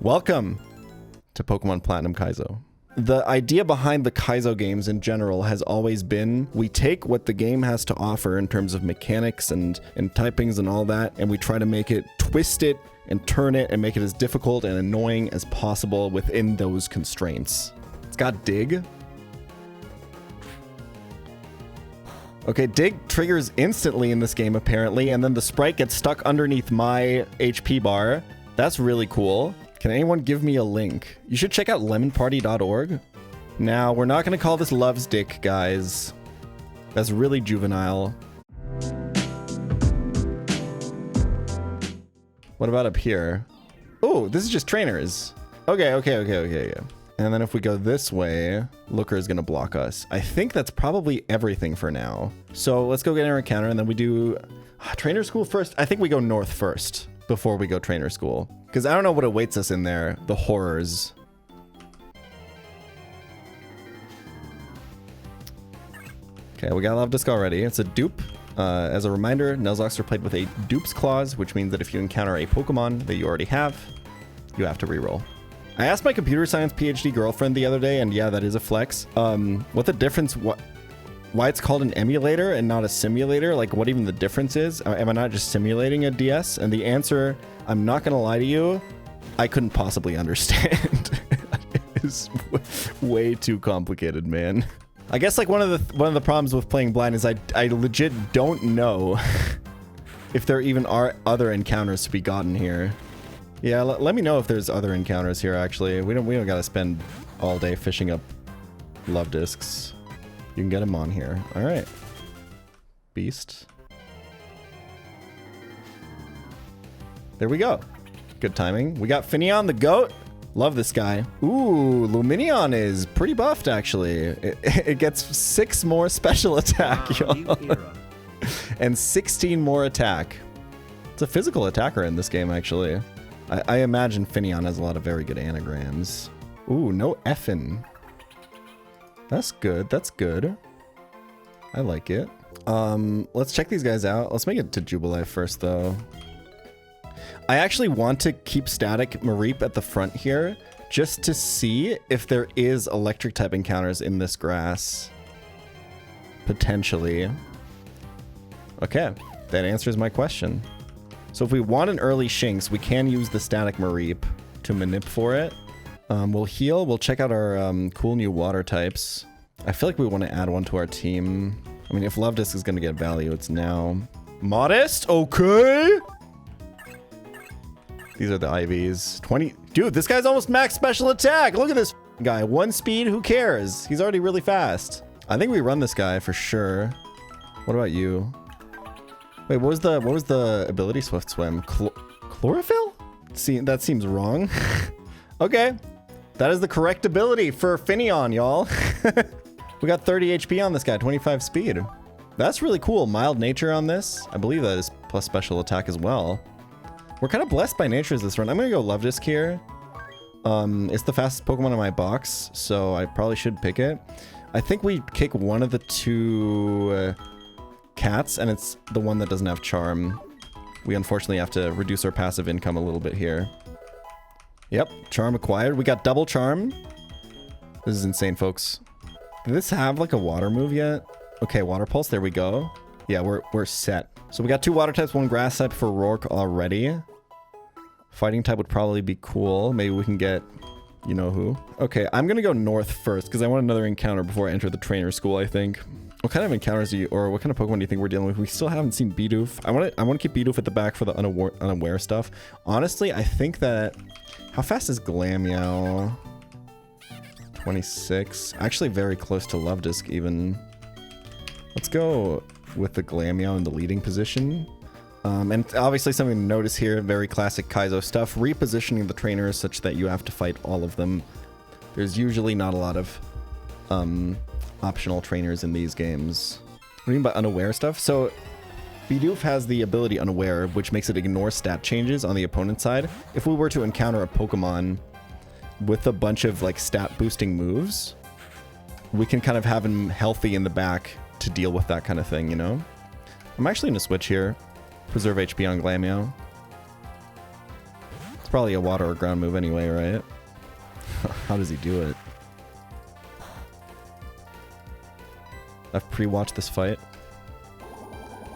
Welcome to Pokemon Platinum Kaizo. The idea behind the Kaizo games in general has always been we take what the game has to offer in terms of mechanics and typings and all that, and we try to make it, twist it and turn it and make it as difficult and annoying as possible within those constraints. It's got Dig. Okay, Dig triggers instantly in this game apparently, and then the sprite gets stuck underneath my HP bar. That's really cool. Can anyone give me a link? You should check out lemonparty.org. Now, we're not going to call this Love's Dick, guys. That's really juvenile. What about up here? Oh, this is just trainers. Okay. And then if we go this way, Looker is going to block us. I think that's probably everything for now. So let's go get our encounter, and then we do trainer school first. I think we go north first before we go trainer school, because I don't know what awaits us in there. The horrors. Okay, we got Love Disc already. It's a dupe. As a reminder, Nuzlocke are played with a dupes clause, which means that if you encounter a Pokemon that you already have, you have to reroll. I asked my computer science PhD girlfriend the other day, and yeah, that is a flex. What the difference, why it's called an emulator and not a simulator, like what even the difference is. Am I not just simulating a DS? And the answer, I'm not gonna lie to you, I couldn't possibly understand. It's way too complicated, man. I guess like one of the problems with playing blind is I legit don't know if there even are other encounters to be gotten here. Yeah, let me know if there's other encounters here. Actually, we don't gotta spend all day fishing up love discs. You can get them on here. All right, beast. There we go. Good timing. We got Finneon the goat. Love this guy. Ooh, Lumineon is pretty buffed, actually. It gets 6 more special attack, y'all. And 16 more attack. It's a physical attacker in this game, actually. I imagine Finneon has a lot of very good anagrams. Ooh, no effin'. That's good. That's good. I like it. Let's check these guys out. Let's make it to Jubilife first, though. I actually want to keep static Mareep at the front here just to see if there is electric type encounters in this grass. Potentially. Okay, that answers my question. So if we want an early Shinx, we can use the static Mareep to manip for it. We'll heal. We'll check out our cool new water types. I feel like we want to add one to our team. I mean, if Love Disc is going to get value, it's now. Modest? Okay. These are the IVs. 20. Dude, this guy's almost max special attack. Look at this guy. 1 speed. Who cares? He's already really fast. I think we run this guy for sure. What about you? Wait, what was the ability Swift Swim? Chlorophyll? See, that seems wrong. Okay. That is the correct ability for Finneon, y'all. We got 30 HP on this guy, 25 speed. That's really cool. Mild nature on this. I believe that is plus special attack as well. We're kind of blessed by natures this run. I'm gonna go Love Disc here. It's the fastest Pokemon in my box, so I probably should pick it. I think we kick one of the 2 cats, and it's the one that doesn't have charm. We unfortunately have to reduce our passive income a little bit here. Yep, charm acquired. We got double charm. This is insane, folks. Did this have like a water move yet? Okay, water pulse, there we go. Yeah, we're set. So we got 2 water types, 1 grass type for Rourke already. Fighting type would probably be cool. Maybe we can get you know who. Okay, I'm gonna go north first because I want another encounter before I enter the trainer school, I think. What kind of encounters do you, or what kind of Pokemon do you think we're dealing with? We still haven't seen Bidoof. I want to keep Bidoof at the back for the unaware stuff. Honestly, I think that, how fast is Glameow? 26. Actually very close to Love Disc even. Let's go with the Glameow in the leading position. And obviously something to notice here, very classic Kaizo stuff, repositioning the trainers such that you have to fight all of them. There's usually not a lot of optional trainers in these games. What do you mean by unaware stuff? So Bidoof has the ability Unaware, which makes it ignore stat changes on the opponent's side. If we were to encounter a Pokemon with a bunch of like stat boosting moves, we can kind of have him healthy in the back to deal with that kind of thing, you know? I'm actually going to switch here. Preserve HP on Glameow. Probably a water or ground move anyway, right? How does he do it? I've pre-watched this fight.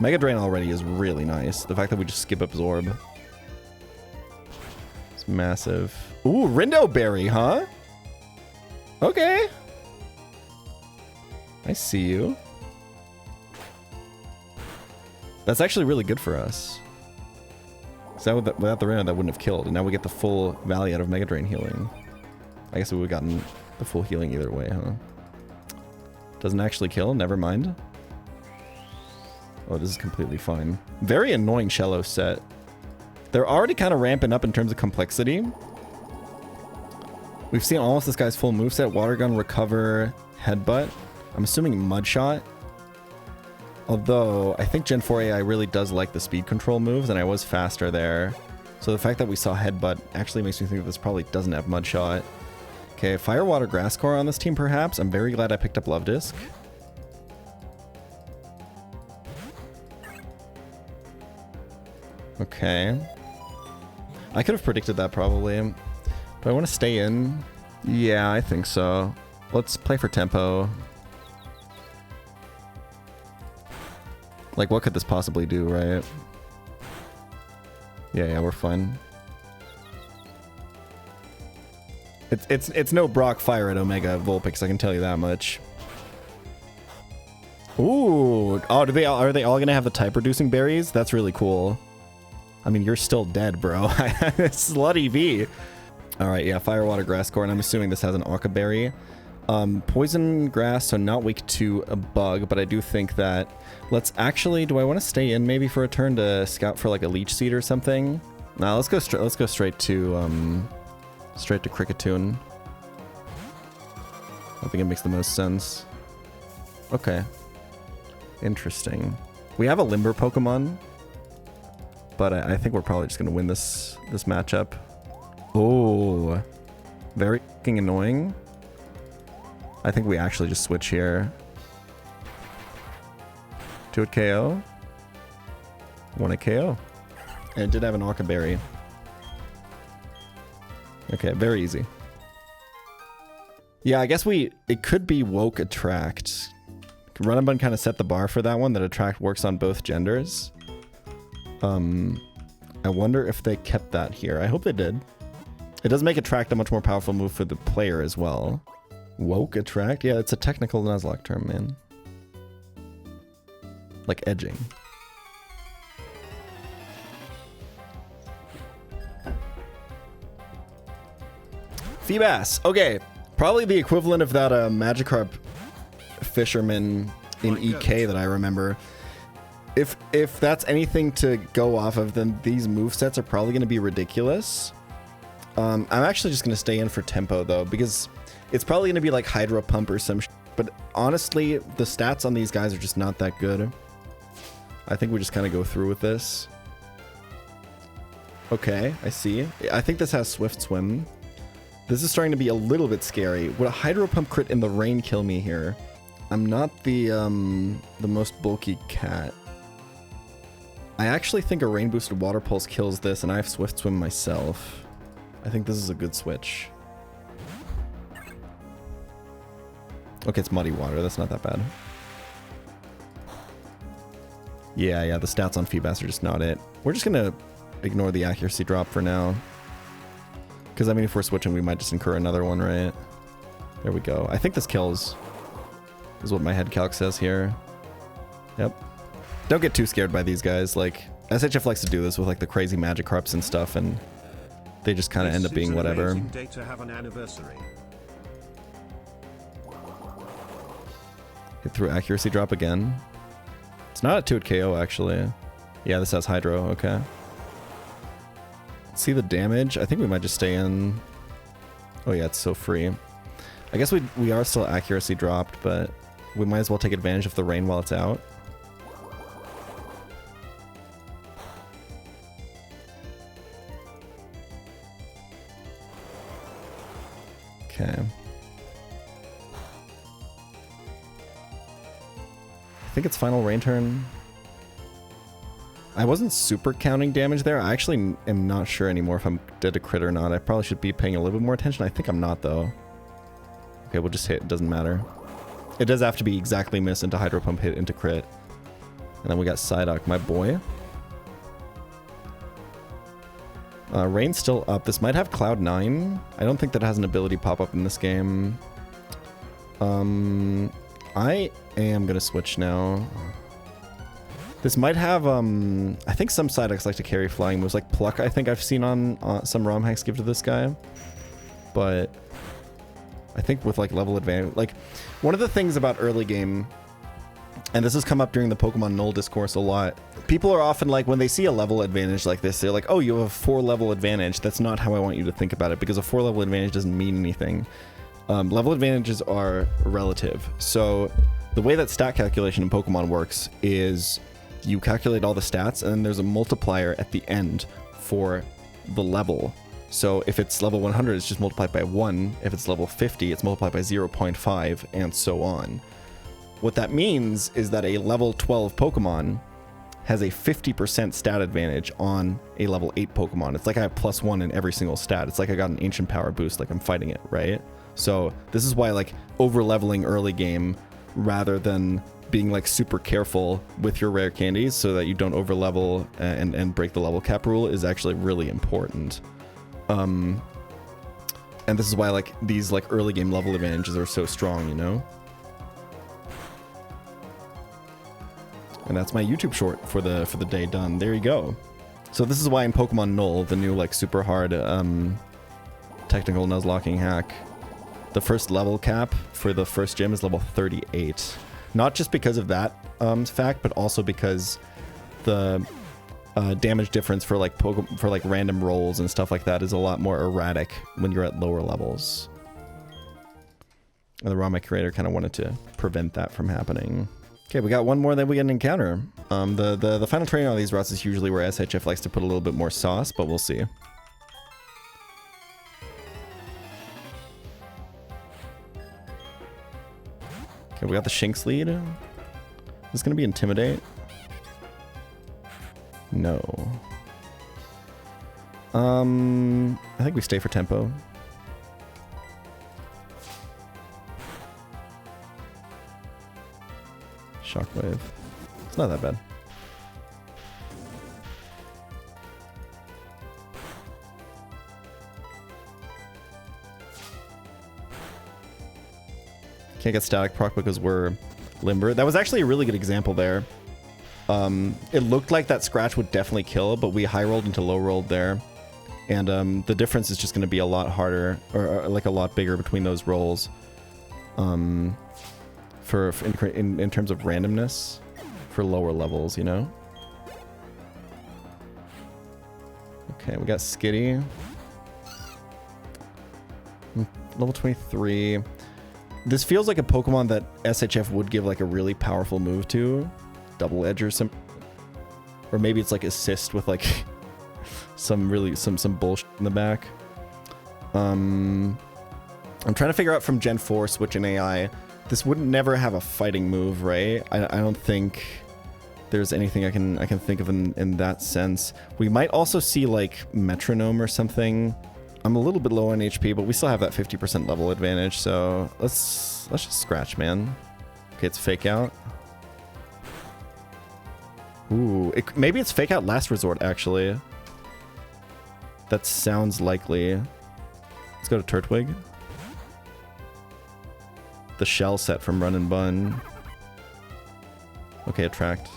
Mega Drain already is really nice. The fact that we just skip Absorb. It's massive. Ooh, Rindo Berry, huh? Okay. I see you. That's actually really good for us. So without the Rindo, that wouldn't have killed. And now we get the full value out of Mega Drain healing. I guess we would have gotten the full healing either way, huh? Doesn't actually kill, never mind. Oh, this is completely fine. Very annoying Shello set. They're already kind of ramping up in terms of complexity. We've seen almost this guy's full moveset. Water Gun, Recover, Headbutt. I'm assuming Mud Shot. Although, I think Gen 4 AI really does like the speed control moves, and I was faster there. So the fact that we saw Headbutt actually makes me think that this probably doesn't have Mud Shot. Okay, Fire, Water, Grass Core on this team, perhaps. I'm very glad I picked up Love Disc. Okay. I could have predicted that probably. Do I want to stay in? Yeah, I think so. Let's play for tempo. Like, what could this possibly do, right? Yeah, we're fine. It's no Brock Fire at Omega Vulpix, I can tell you that much. Ooh. Oh, are they all gonna have the type reducing berries? That's really cool. I mean, you're still dead, bro. Slutty V. All right, yeah, Fire, Water, Grass Core, and I'm assuming this has an Orca Berry. Poison Grass, so not weak to a bug, but I do think that... Let's actually... Do I want to stay in maybe for a turn to scout for like a Leech Seed or something? Nah, let's go straight to Cricketune. I think it makes the most sense. Okay. Interesting. We have a Limber Pokemon, but I think we're probably just going to win this matchup. Oh, very fucking annoying. I think we actually just switch here. 2-hit KO. 1-hit KO. And it did have an Orca Berry. Okay, very easy. Yeah, I guess it could be Woke Attract. Run and Bun kind of set the bar for that one, that Attract works on both genders. I wonder if they kept that here. I hope they did. It does make Attract a much more powerful move for the player as well. Woke Attract? Yeah, it's a technical Nuzlocke term, man. Like edging. Feebas. Okay, probably the equivalent of that Magikarp fisherman in EK that I remember. If that's anything to go off of, then these movesets are probably going to be ridiculous. I'm actually just going to stay in for tempo, though, because it's probably going to be like Hydro Pump or some but honestly, the stats on these guys are just not that good. I think we just kind of go through with this. Okay, I see. I think this has Swift Swim. This is starting to be a little bit scary. Would a Hydro Pump crit in the rain kill me here? I'm not the most bulky cat. I actually think a Rain Boosted Water Pulse kills this, and I have Swift Swim myself. I think this is a good switch. Okay, it's Muddy Water. That's not that bad. Yeah, the stats on Feebas are just not it. We're just gonna ignore the accuracy drop for now. Because, I mean, if we're switching, we might just incur another one, right? There we go. I think this kills, is what my head calc says here. Yep. Don't get too scared by these guys. Like, SHF likes to do this with, like, the crazy Magikarps and stuff, and they just kind of end up being whatever. Day to have an anniversary. Hit through accuracy drop again. It's not a 2-hit KO, actually. Yeah, this has Hydro. Okay. See the damage? I think we might just stay in. Oh yeah, it's so free. I guess we are still accuracy dropped, but we might as well take advantage of the rain while it's out. Okay. I think it's final rain turn. I wasn't super counting damage there. I actually am not sure anymore if I'm dead to crit or not. I probably should be paying a little bit more attention. I think I'm not, though. Okay, we'll just hit. It doesn't matter. It does have to be exactly miss into Hydro Pump, hit into crit. And then we got Psyduck, my boy. Rain's still up. This might have Cloud 9. I don't think that has an ability pop up in this game. I am going to switch now. This might have, I think some Psyducks like to carry flying moves, like Pluck, I think I've seen on some ROM hacks give to this guy. But I think with like level advantage, like one of the things about early game, and this has come up during the Pokemon Null discourse a lot, people are often like, when they see a level advantage like this, they're like, oh, you have a 4-level advantage. That's not how I want you to think about it, because a 4-level advantage doesn't mean anything. Level advantages are relative. So the way that stat calculation in Pokemon works is you calculate all the stats, and then there's a multiplier at the end for the level. So if it's level 100, it's just multiplied by 1. If it's level 50, it's multiplied by 0.5, and so on. What that means is that a level 12 Pokemon has a 50% stat advantage on a level 8 Pokemon. It's like I have +1 in every single stat. It's like I got an ancient power boost, like I'm fighting it, right? So this is why like over leveling early game rather than being like super careful with your rare candies so that you don't over level and break the level cap rule is actually really important. And this is why like these like early game level advantages are so strong, you know? And that's my YouTube short for the day done. There you go. So this is why in Pokemon Null, the new like super hard technical Nuzlocking hack, the first level cap for the first gym is level 38. Not just because of that fact, but also because the damage difference for like random rolls and stuff like that is a lot more erratic when you're at lower levels. And the ROM creator kind of wanted to prevent that from happening. Okay, we got one more that we get an encounter. The final training on these routes is usually where SHF likes to put a little bit more sauce, but we'll see. Okay, we got the Shinx lead. Is this gonna be Intimidate? No. I think we stay for tempo. Shockwave. It's not that bad. Can't get static proc because we're limber. That was actually a really good example there. It looked like that scratch would definitely kill, but we high rolled into low rolled there. And the difference is just going to be a lot harder, or like a lot bigger between those rolls. In terms of randomness for lower levels, you know? Okay, we got Skitty. Level 23. This feels like a Pokemon that SHF would give like a really powerful move to. Double Edge or some... Or maybe it's like assist with like some bullshit in the back. I'm trying to figure out from Gen 4 Switch and AI. This wouldn't never have a fighting move, right? I don't think there's anything I can think of in that sense. We might also see like Metronome or something. I'm a little bit low on HP, but we still have that 50% level advantage, so let's just scratch, man. Okay, it's Fake Out. Ooh, maybe it's Fake Out Last Resort, actually. That sounds likely. Let's go to Turtwig. The shell set from Run and Bun. Okay, Attract.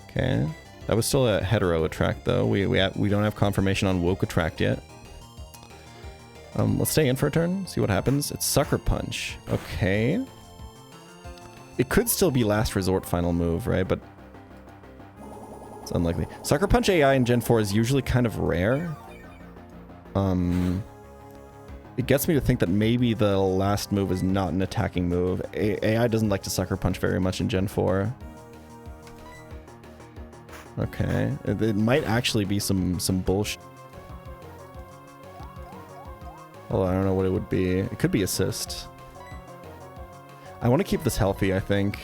Okay. That was still a hetero Attract, though. We don't have confirmation on Woke Attract yet. Let's stay in for a turn, see what happens. It's Sucker Punch. Okay. It could still be Last Resort final move, right? But it's unlikely. Sucker Punch AI in Gen 4 is usually kind of rare. It gets me to think that maybe the last move is not an attacking move. AI doesn't like to Sucker Punch very much in Gen 4. Okay, it might actually be some bullshit. Well, I don't know what it would be. It could be Assist. I want to keep this healthy, I think.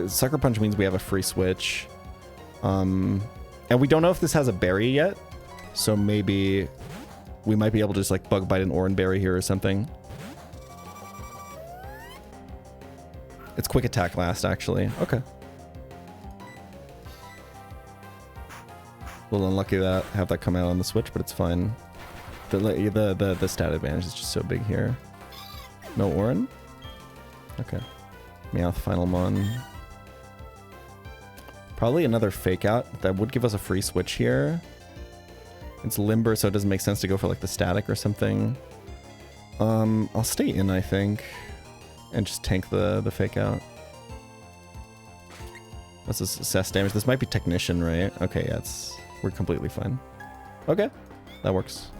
Sucker Punch means we have a free switch. And we don't know if this has a berry yet. So maybe we might be able to just like bug bite an Oran berry here or something. It's quick attack last, actually. Okay. A little unlucky that have that come out on the switch, but it's fine. The stat advantage is just so big here. No Oran? Okay. Meowth, Final Mon. Probably another fake out. That would give us a free switch here. It's limber, so it doesn't make sense to go for like the static or something. I'll stay in, I think, and just tank the fake out. Let's just assess damage. This might be Technician, right? Okay, yeah, we're completely fine. Okay, that works.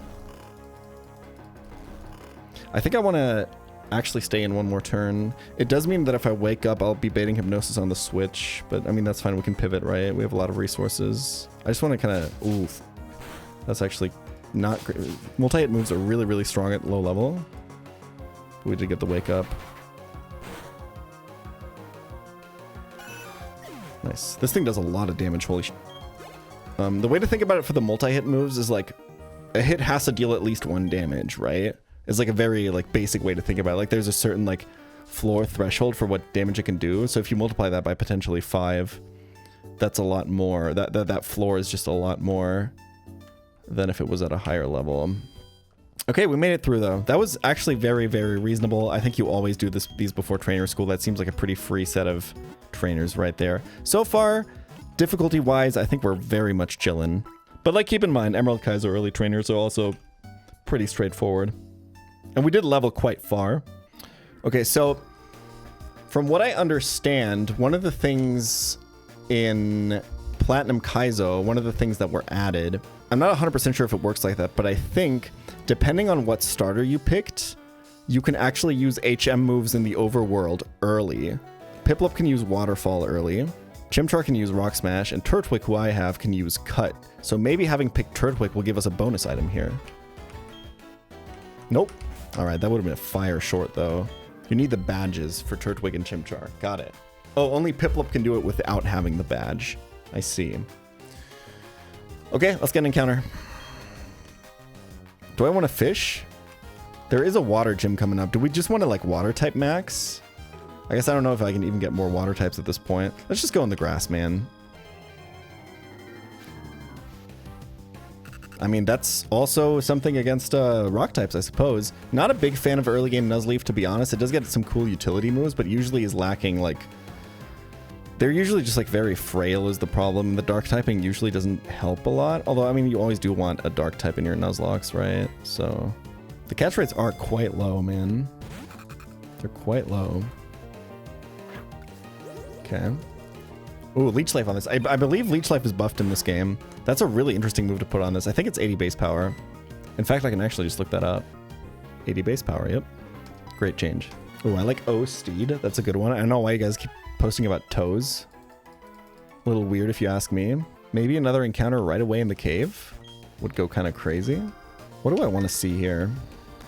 I think I want to actually stay in one more turn. It does mean that if I wake up, I'll be baiting Hypnosis on the switch, but I mean, that's fine. We can pivot, right? We have a lot of resources. I just want to kind of... Oof. That's actually not great. Multi-hit moves are really, really strong at low level. But we did get the wake up. Nice. This thing does a lot of damage, holy sh... the way to think about it for the multi-hit moves is like, a hit has to deal at least 1 damage, right? It's like a very like basic way to think about it. Like there's a certain like floor threshold for what damage it can do. So if you multiply that by potentially 5, that's a lot more. That floor is just a lot more than if it was at a higher level. Okay, we made it through though. That was actually very, very reasonable. I think you always do these before trainer school. That seems like a pretty free set of trainers right there. So far, difficulty-wise, I think we're very much chillin'. But like, keep in mind, Emerald Kaizo early trainers are also pretty straightforward. And we did level quite far. Okay, so from what I understand, one of the things in Platinum Kaizo, one of the things that were added, I'm not 100% sure if it works like that, but I think depending on what starter you picked, you can actually use HM moves in the overworld early. Piplup can use Waterfall early. Chimchar can use Rock Smash, and Turtwig, who I have, can use Cut. So maybe having picked Turtwig will give us a bonus item here. Nope. Alright, that would have been a fire short, though. You need the badges for Turtwig and Chimchar. Got it. Oh, only Piplup can do it without having the badge. I see. Okay, let's get an encounter. Do I want to fish? There is a water gym coming up. Do we just want to, like, water type max? I guess I don't know if I can even get more water types at this point. Let's just go in the grass, man. I mean, that's also something against rock types, I suppose. Not a big fan of early game Nuzleaf, to be honest. It does get some cool utility moves, but usually is lacking, like... They're usually just, like, very frail is the problem. The dark typing usually doesn't help a lot. Although, I mean, you always do want a dark type in your Nuzlocke, right? So... The catch rates are quite low, man. They're quite low. Okay. Ooh, Leech Life on this. I believe Leech Life is buffed in this game. That's a really interesting move to put on this. I think it's 80 base power. In fact, I can actually just look that up. 80 base power, yep. Great change. Ooh, I like O Steed. That's a good one. I don't know why you guys keep posting about toes. A little weird if you ask me. Maybe another encounter right away in the cave would go kind of crazy. What do I want to see here?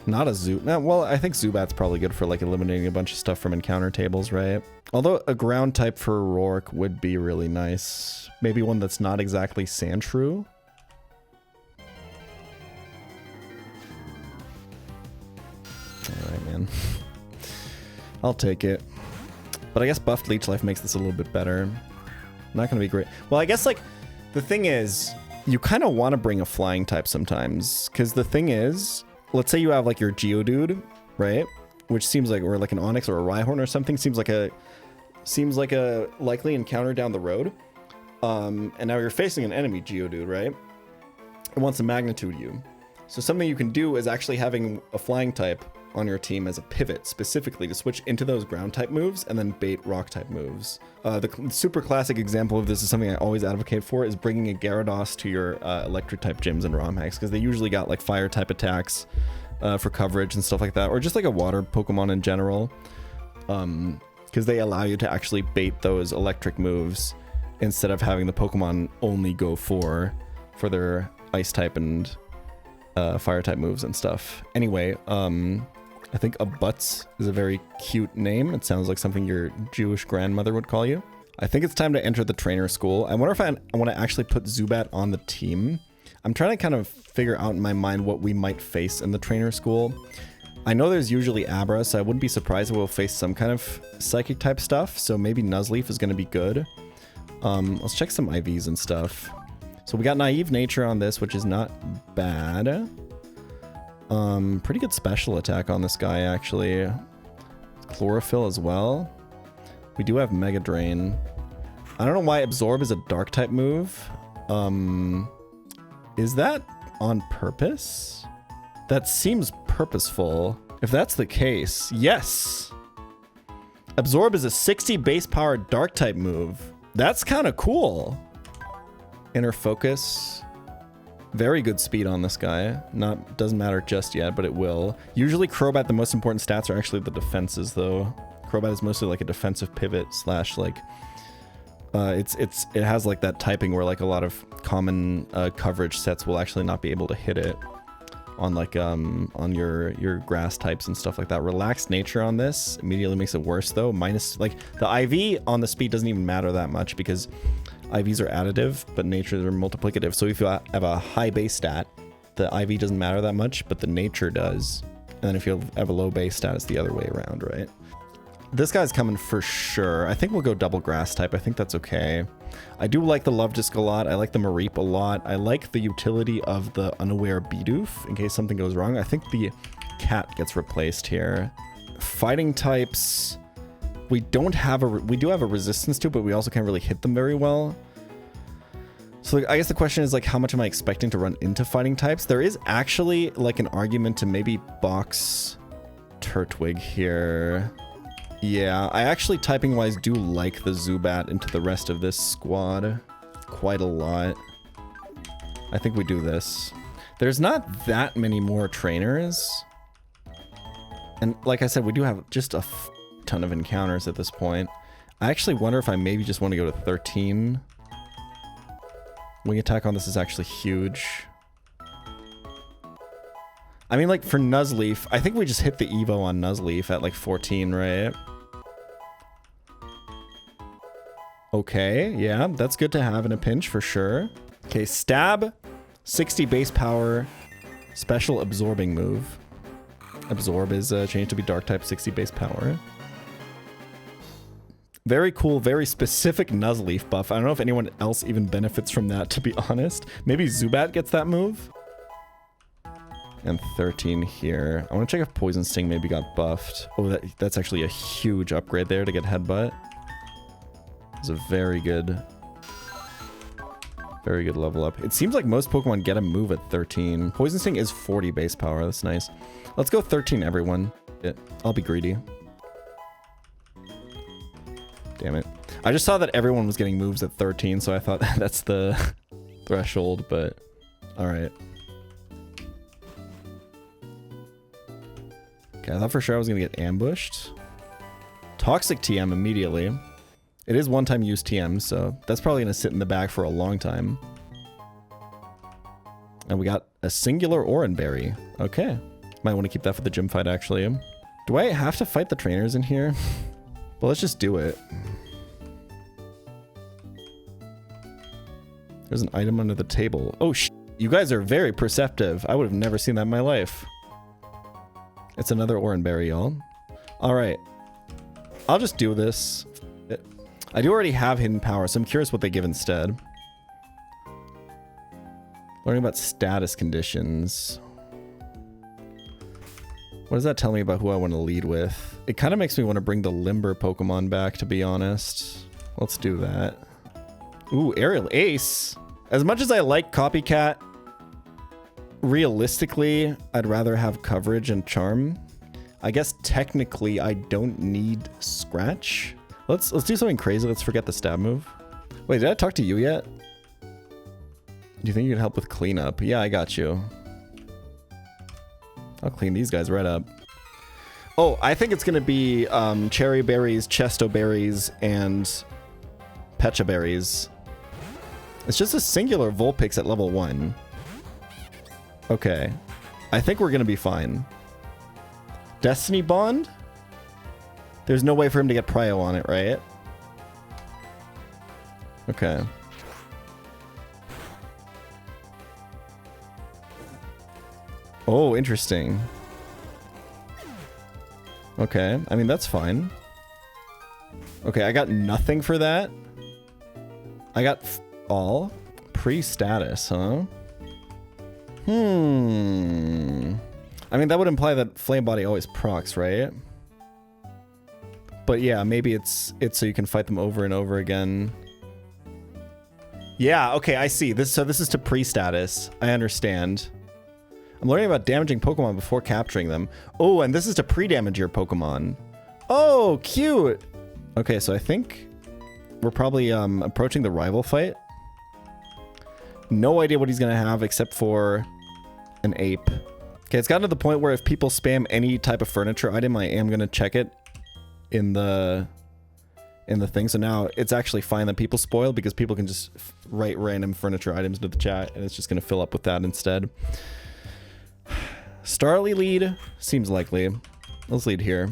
Not a Zubat. Well, I think Zubat's probably good for like eliminating a bunch of stuff from encounter tables, right? Although a ground type for Rourke would be really nice. Maybe one that's not exactly Sandshrew. Alright, man. I'll take it. But I guess buffed Leech Life makes this a little bit better. Not gonna be great. Well, I guess like, the thing is, you kind of want to bring a flying type sometimes. Because the thing is, let's say you have like your Geodude, right? Which seems like, or like an Onix or a Rhyhorn or something, seems like a likely encounter down the road. And now you're facing an enemy Geodude, right? It wants to magnitude you. So something you can do is actually having a flying type on your team as a pivot, specifically to switch into those ground type moves and then bait rock type moves. The super classic example of this is something I always advocate for, is bringing a Gyarados to your electric type gyms and ROM hacks, because they usually got like fire type attacks for coverage and stuff like that, or just like a water Pokemon in general, because they allow you to actually bait those electric moves instead of having the Pokemon only go for their ice type and fire type moves and stuff. Anyway, I think Abutz is a very cute name. It sounds like something your Jewish grandmother would call you. I think it's time to enter the trainer school. I wonder if I want to actually put Zubat on the team. I'm trying to kind of figure out in my mind what we might face in the trainer school. I know there's usually Abra, so I wouldn't be surprised if we'll face some kind of psychic type stuff. So maybe Nuzleaf is going to be good. Let's check some IVs and stuff. So we got Naive Nature on this, which is not bad. Pretty good special attack on this guy, actually. Chlorophyll as well. We do have Mega Drain. I don't know why Absorb is a dark type move. Is that on purpose? That seems purposeful. If that's the case, yes. Absorb is a 60 base power dark type move. That's kind of cool. Inner Focus. Very good speed on this guy. Doesn't matter just yet, but it will. Usually Crobat, the most important stats are actually the defenses though. Crobat is mostly like a defensive pivot slash like it has like that typing where like a lot of common coverage sets will actually not be able to hit it on like on your grass types and stuff like that. Relaxed Nature on this immediately makes it worse though. Minus like the IV on the speed doesn't even matter that much because IVs are additive, but natures are multiplicative. So if you have a high base stat, the IV doesn't matter that much, but the nature does. And then if you have a low base stat, it's the other way around, right? This guy's coming for sure. I think we'll go double grass type. I think that's okay. I do like the Love Disc a lot. I like the Mareep a lot. I like the utility of the Unaware Bidoof in case something goes wrong. I think the cat gets replaced here. Fighting types, we do have a resistance to, but we also can't really hit them very well. So I guess the question is like, how much am I expecting to run into fighting types? There is actually like an argument to maybe box Turtwig here. Yeah, I actually typing-wise do like the Zubat into the rest of this squad quite a lot. I think we do this. There's not that many more trainers. And like I said, we do have just a ton of encounters at this point. I actually wonder if I maybe just want to go to 13. Wing attack on this is actually huge. I mean, like, for Nuzleaf, I think we just hit the Evo on Nuzleaf at, like, 14, right? Okay, yeah, that's good to have in a pinch, for sure. Okay, Stab, 60 base power, special absorbing move. Absorb is changed to be Dark type, 60 base power. Very cool, very specific Nuzleaf buff. I don't know if anyone else even benefits from that, to be honest. Maybe Zubat gets that move? And 13 here. I want to check if Poison Sting maybe got buffed. Oh, that's actually a huge upgrade there to get Headbutt. It's a very good level up. It seems like most Pokemon get a move at 13. Poison Sting is 40 base power. That's nice. Let's go 13, everyone. I'll be greedy. Damn it. I just saw that everyone was getting moves at 13, so I thought that's the threshold, but alright. Okay, I thought for sure I was going to get ambushed. Toxic TM immediately. It is one-time use TM, so that's probably going to sit in the bag for a long time. And we got a singular Oranberry. Okay. Might want to keep that for the gym fight, actually. Do I have to fight the trainers in here? Well, let's just do it. There's an item under the table. Oh, you guys are very perceptive. I would have never seen that in my life. It's another Oranberry, y'all. Alright. I'll just do this. I do already have Hidden Power, so I'm curious what they give instead. Learning about status conditions. What does that tell me about who I want to lead with? It kind of makes me want to bring the Limber Pokemon back, to be honest. Let's do that. Ooh, Aerial Ace. As much as I like Copycat, realistically, I'd rather have Coverage and Charm. I guess technically I don't need Scratch. Let's do something crazy. Let's forget the stab move. Wait, did I talk to you yet? Do you think you could help with cleanup? Yeah, I got you. I'll clean these guys right up. Oh, I think it's gonna be Cherry Berries, Chesto Berries, and Pecha Berries. It's just a singular Vulpix at level 1. Okay. I think we're gonna be fine. Destiny Bond? There's no way for him to get Prio on it, right? Okay. Oh, interesting. Okay, I mean, that's fine. Okay, I got nothing for that. I got all. Pre-status, huh? I mean, that would imply that Flame Body always procs, right? But yeah, maybe it's so you can fight them over and over again. Yeah, okay, I see. So this is to pre-status. I understand. I'm learning about damaging Pokemon before capturing them. Oh, and this is to pre-damage your Pokemon. Oh, cute! Okay, so I think we're probably approaching the rival fight. No idea what he's gonna have except for an ape. Okay, it's gotten to the point where if people spam any type of furniture item, I am gonna check it in the thing. So now it's actually fine that people spoil because people can just write random furniture items into the chat and it's just gonna fill up with that instead. Starly lead seems likely. Let's lead here.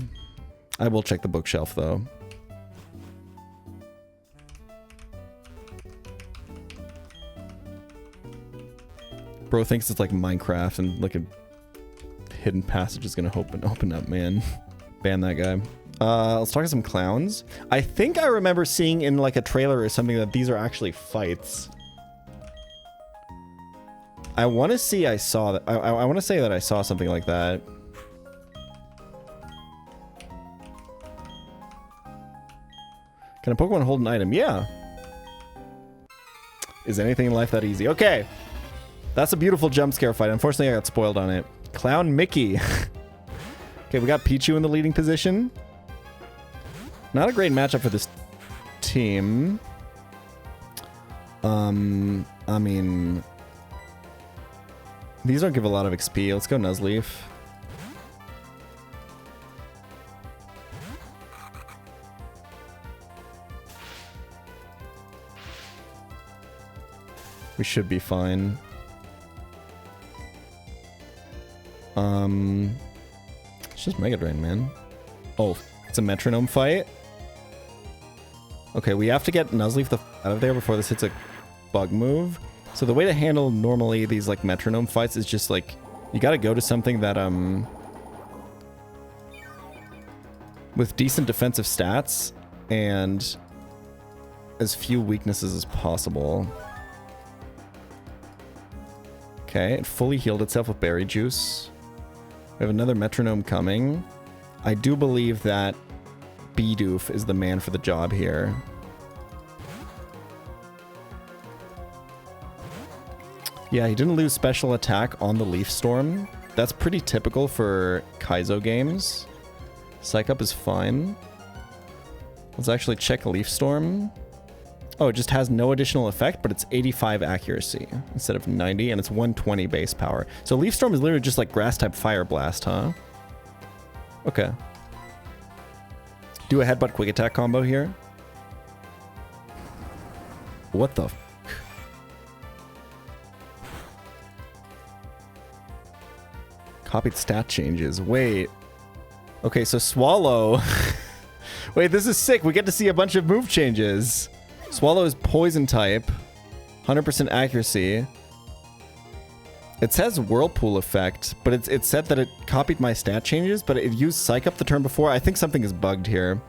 I will check the bookshelf though. Bro thinks it's like Minecraft and like a hidden passage is gonna open up, man. Ban that guy. Let's talk to some clowns. I think I remember seeing in like a trailer or something that these are actually fights. I want to see I saw that. I want to say that I saw something like that. Can a Pokemon hold an item? Yeah. Is anything in life that easy? Okay. That's a beautiful jump scare fight. Unfortunately, I got spoiled on it. Clown Mickey. Okay, we got Pichu in the leading position. Not a great matchup for this team. I mean, these don't give a lot of XP. Let's go Nuzleaf. We should be fine. It's just Mega Drain, man. Oh, it's a Metronome fight? Okay, we have to get Nuzleaf out of there before this hits a bug move. So the way to handle normally these like Metronome fights is just like, you gotta go to something that, with decent defensive stats and as few weaknesses as possible. Okay, it fully healed itself with Berry Juice. We have another Metronome coming. I do believe that Bidoof is the man for the job here. Yeah, he didn't lose special attack on the Leaf Storm. That's pretty typical for Kaizo games. Psych Up is fine. Let's actually check Leaf Storm. Oh, it just has no additional effect, but it's 85 accuracy instead of 90, and it's 120 base power. So Leaf Storm is literally just like Grass-type Fire Blast, huh? Okay. Do a Headbutt Quick Attack combo here. What the f***? Copied stat changes. Wait. Okay, so Swallow. Wait, this is sick. We get to see a bunch of move changes. Swallow is poison type, 100% accuracy. It says Whirlpool effect, but it said that it copied my stat changes, but it used Psych Up the turn before. I think something is bugged here.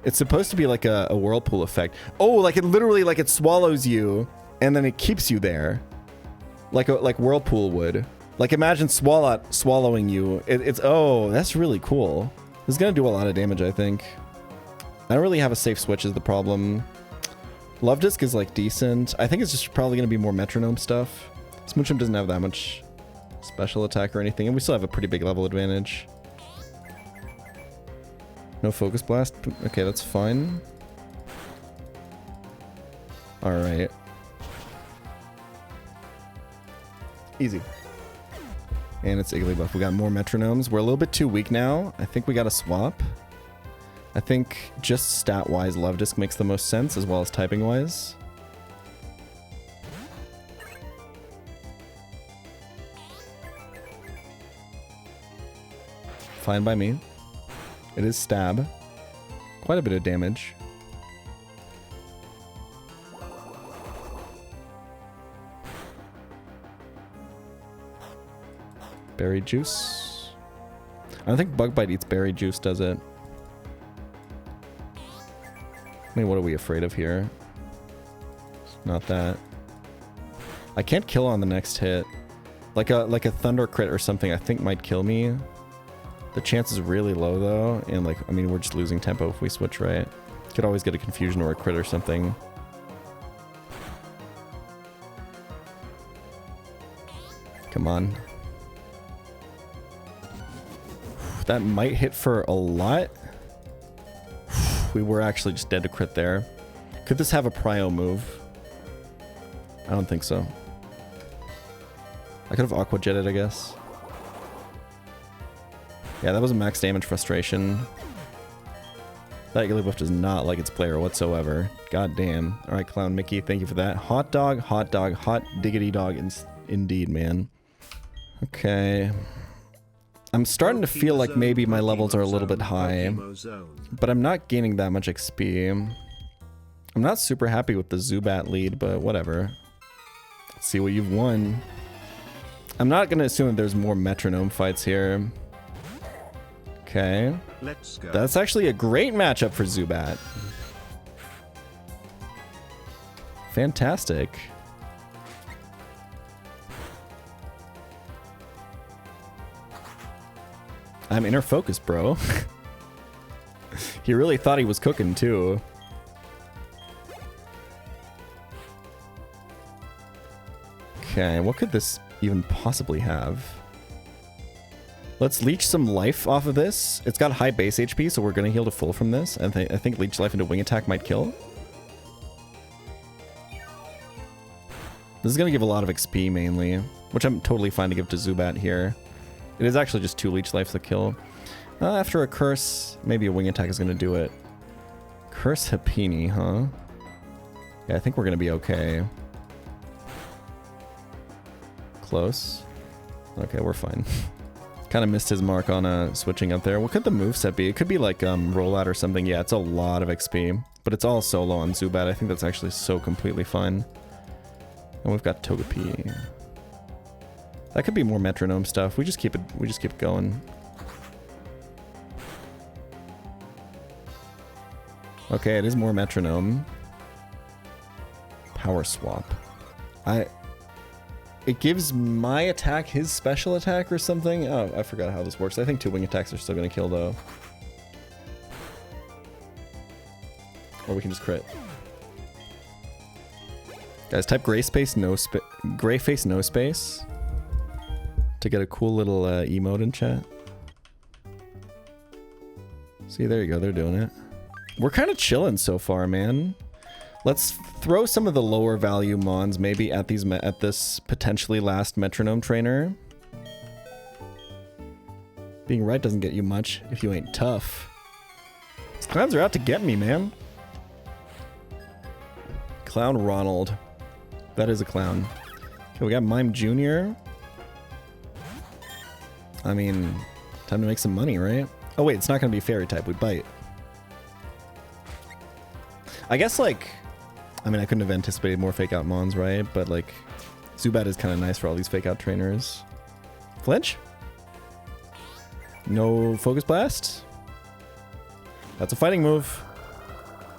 It's supposed to be like a Whirlpool effect. Oh, like it literally, like it swallows you, and then it keeps you there. Like Whirlpool would. Like imagine swallowing you. It's, oh, that's really cool. This is gonna do a lot of damage, I think. I don't really have a safe switch is the problem. Love Disc is like decent. I think it's just probably going to be more Metronome stuff. Smoochum doesn't have that much special attack or anything, and we still have a pretty big level advantage. No Focus Blast? Okay, that's fine. Alright. Easy. And it's Igglybuff. We got more Metronomes. We're a little bit too weak now. I think we got to swap. I think just stat-wise, Love Disc makes the most sense, as well as typing-wise. Fine by me. It is stab. Quite a bit of damage. Berry juice. I don't think Bug Bite eats berry juice, does it? I mean, what are we afraid of here? Not that. I can't kill on the next hit. Like a thunder crit or something I think might kill me. The chance is really low though, and like, I mean, we're just losing tempo if we switch, right? Could always get a confusion or a crit or something. Come on. That might hit for a lot. We were actually just dead to crit there. Could this have a prio move? I don't think so. I could have aqua jetted, I guess. Yeah, that was a max damage frustration. That Egglockes does not like its player whatsoever. God damn. Alright, Clown Mickey, thank you for that. Hot dog, hot diggity dog, indeed, man. Okay. I'm starting to feel like maybe my levels are a little bit high, but I'm not gaining that much XP. I'm not super happy with the Zubat lead, but whatever. Let's see what you've won. I'm not going to assume that there's more Metronome fights here. Okay. Let's go. That's actually a great matchup for Zubat. Fantastic. I'm inner focus, bro. He really thought he was cooking too. Okay, what could this even possibly have? Let's leech some life off of this. It's got high base HP, so we're gonna heal to full from this. I think leech life into wing attack might kill. This is gonna give a lot of XP mainly, which I'm totally fine to give to Zubat here. It is actually just 2 leech life to kill. After a curse, maybe a wing attack is gonna do it. Curse Happini, huh? Yeah, I think we're gonna be okay. Close. Okay, we're fine. Kind of missed his mark on switching up there. What could the moveset be? It could be like rollout or something. Yeah, it's a lot of XP, but it's all solo on Zubat. I think that's actually so completely fine. And we've got Togepi. That could be more Metronome stuff. We just keep it going. Okay, it is more Metronome. Power swap. It gives my attack his special attack or something? Oh, I forgot how this works. I think 2 wing attacks are still gonna kill though. Or we can just crit. Guys, type gray face no space to get a cool little emote in chat. See, there you go, they're doing it. We're kind of chilling so far, man. Let's throw some of the lower value mons maybe at this potentially last Metronome trainer. Being right doesn't get you much if you ain't tough. These clowns are out to get me, man. Clown Ronald. That is a clown. Okay, we got Mime Jr. I mean, time to make some money, right? Oh wait, it's not gonna be fairy type, we bite. I guess like, I mean, I couldn't have anticipated more fake out mons, right? But like, Zubat is kind of nice for all these fake out trainers. Flinch? No focus blast? That's a fighting move.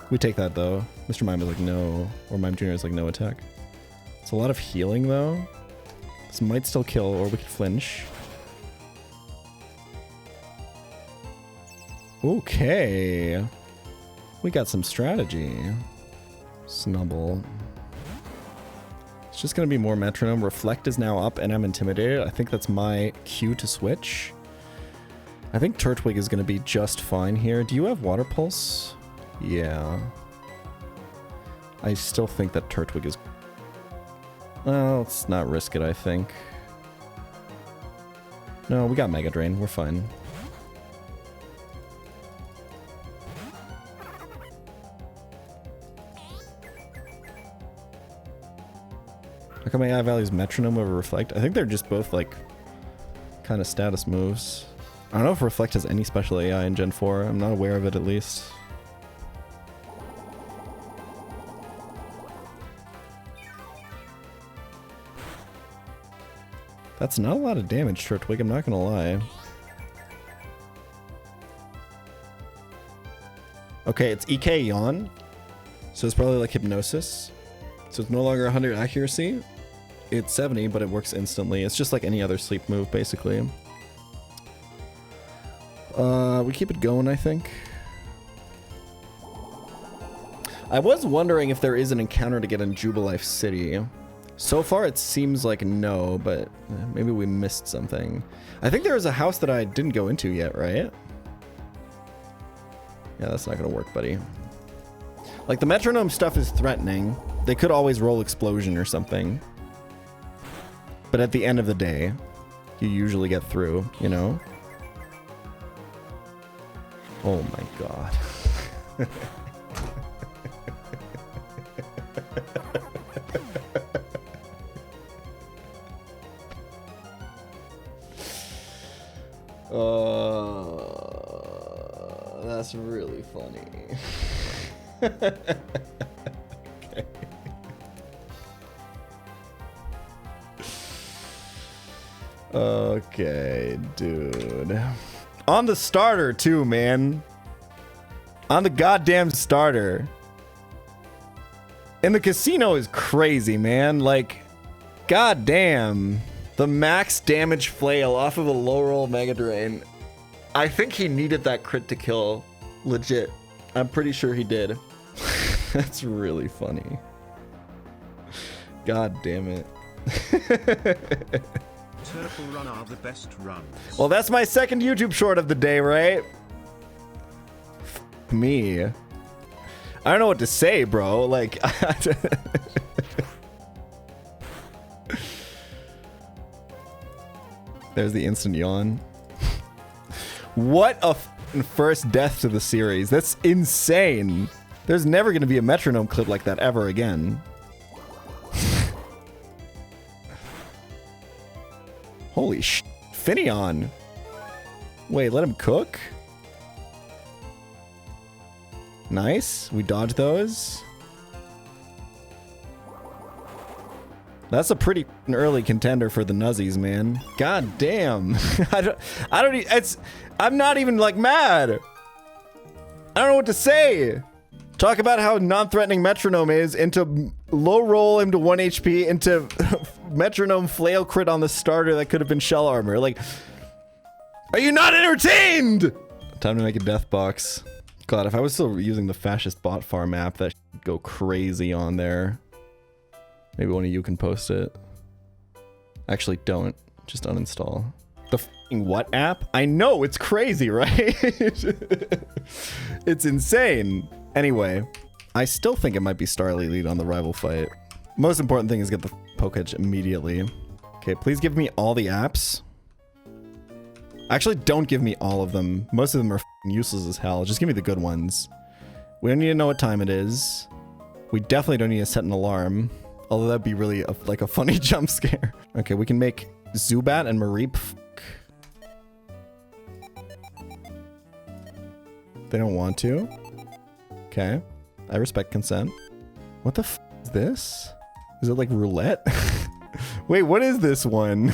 We take that though. Mr. Mime is like no, or Mime Jr. is like no attack. It's a lot of healing though. This might still kill, or we could flinch. Okay. We got some strategy. Snubble. It's just gonna be more Metronome. Reflect is now up and I'm intimidated. I think that's my cue to switch. I think Turtwig is gonna be just fine here. Do you have Water Pulse? Yeah. I still think that Turtwig is... Well, let's not risk it, I think. No, we got Mega Drain. We're fine. How come AI values Metronome over Reflect? I think they're just both like kind of status moves. I don't know if Reflect has any special AI in Gen 4. I'm not aware of it, at least. That's not a lot of damage, Turtwig, I'm not gonna lie. Okay, it's EK Yawn. So it's probably like Hypnosis. So it's no longer 100 accuracy. It's 70, but it works instantly. It's just like any other sleep move, basically. We keep it going, I think. I was wondering if there is an encounter to get in Jubilife City. So far, it seems like no, but maybe we missed something. I think there is a house that I didn't go into yet, right? Yeah, that's not gonna work, buddy. Like, the Metronome stuff is threatening. They could always roll Explosion or something. But at the end of the day, you usually get through, you know? Oh my god. That's really funny. Okay. Okay, dude. On the starter too, man. On the goddamn starter. And the casino is crazy, man. Like, goddamn. The max damage flail off of a low roll Mega Drain. I think he needed that crit to kill. Legit. I'm pretty sure he did. That's really funny. God damn it. Turtle Run are the best runs. Well, that's my second YouTube short of the day, right? F me. I don't know what to say, bro. Like, there's the instant yawn. What a first death to the series. That's insane. There's never going to be a Metronome clip like that ever again. Holy sh! Finneon! Wait, let him cook? Nice. We dodged those. That's a pretty early contender for the Nuzzies, man. God damn. I'm not even like mad. I don't know what to say. Talk about how non-threatening Metronome is, into low roll him to 1 HP, into Metronome flail crit on the starter that could have been shell armor. Like, are you not entertained? Time to make a death box. God, if I was still using the fascist bot farm app, that should go crazy on there. Maybe one of you can post it. Actually, don't. Just uninstall. The f***ing what app? I know, it's crazy, right? It's insane. Anyway, I still think it might be Starly lead on the rival fight. Most important thing is get the Pokédge immediately. Okay, please give me all the apps. Actually, don't give me all of them. Most of them are f***ing useless as hell. Just give me the good ones. We don't need to know what time it is. We definitely don't need to set an alarm. Although that'd be really like a funny jump scare. Okay, we can make Zubat and Mareep. They don't want to. Okay, I respect consent. What the f is this? Is it like roulette? Wait, what is this one?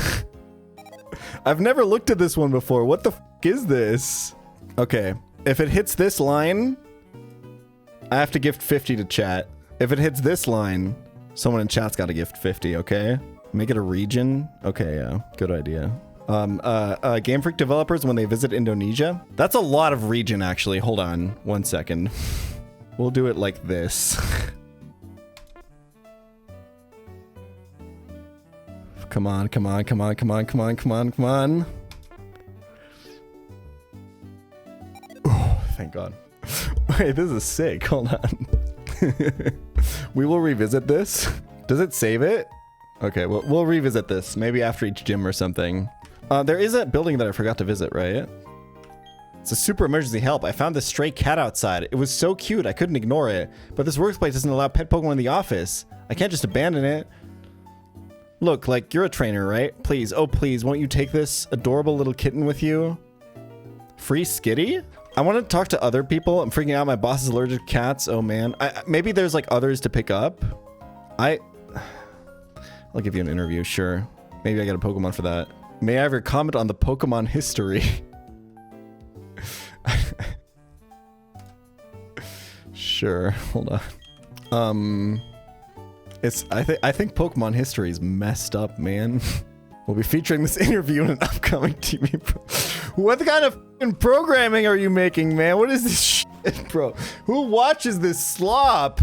I've never looked at this one before. What the f is this? Okay, if it hits this line, I have to gift 50 to chat. If it hits this line, someone in chat's got to gift 50, okay? Make it a region? Okay, yeah, good idea. Game Freak developers, when they visit Indonesia, that's a lot of region, actually. Hold on 1 second. We'll do it like this. Come on, come on, come on, come on, come on, come on, come on. Oh, thank God. Wait, this is sick. Hold on. We will revisit this. Does it save it? Okay, we'll revisit this. Maybe after each gym or something. There is a building that I forgot to visit, right? It's a super emergency help. I found this stray cat outside. It was so cute, I couldn't ignore it. But this workplace doesn't allow pet Pokemon in the office. I can't just abandon it. Look, like, you're a trainer, right? Please, oh please, won't you take this adorable little kitten with you? Free Skitty? I want to talk to other people. I'm freaking out. My boss is allergic to cats. Oh man. Maybe there's like others to pick up. I'll give you an interview, sure. Maybe I got a Pokemon for that. May I have your comment on the Pokemon history? Sure, hold on. I think Pokemon history is messed up, man. We'll be featuring this interview in an upcoming TV What kind of f***ing programming are you making, man? What is this shit, bro? Who watches this slop?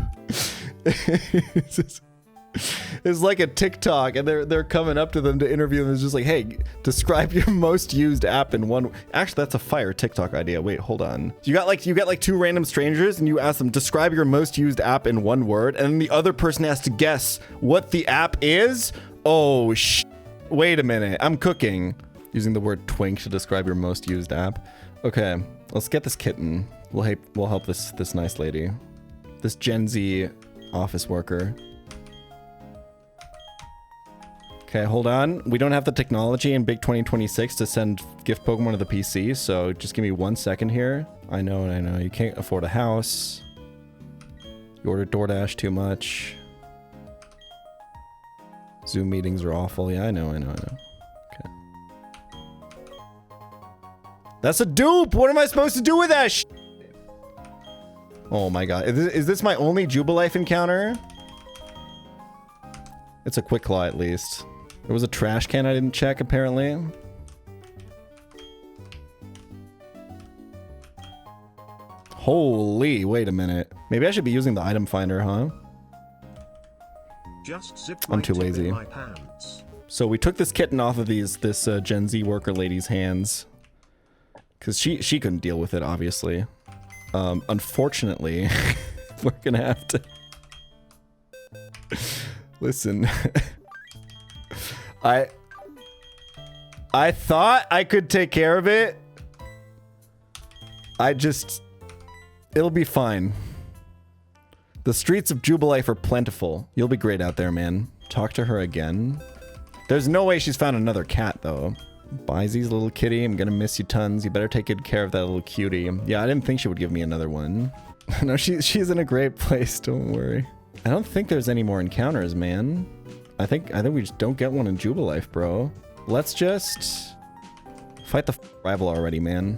It's like a TikTok, and they're coming up to them to interview them. It's just like, hey, describe your most used app in one. Actually, that's a fire TikTok idea. Wait, hold on. You got like two random strangers, and you ask them describe your most used app in one word, and then the other person has to guess what the app is. Oh wait a minute, I'm cooking. Using the word twink to describe your most used app. Okay, let's get this kitten. We'll help this nice lady, this Gen Z office worker. Okay, hold on. We don't have the technology in Big 2026 to send gift Pokemon to the PC, so just give me 1 second here. I know. You can't afford a house. You ordered DoorDash too much. Zoom meetings are awful. Yeah, I know. Okay. That's a dupe! What am I supposed to do with that sh**? Oh my god. Is this my only Jubilife encounter? It's a Quick Claw at least. There was a trash can I didn't check, apparently. Holy, wait a minute. Maybe I should be using the item finder, huh? I'm too lazy. So we took this kitten off of this Gen Z worker lady's hands. Because she couldn't deal with it, obviously. Unfortunately, we're gonna have to... Listen... I thought I could take care of it. It'll be fine. The streets of Jubilife are plentiful. You'll be great out there, man. Talk to her again. There's no way she's found another cat, though. Byzie's little kitty, I'm gonna miss you tons. You better take good care of that little cutie. Yeah, I didn't think she would give me another one. No, she's in a great place, don't worry. I don't think there's any more encounters, man. I think we just don't get one in Jubilife, bro. Let's just fight the rival already, man.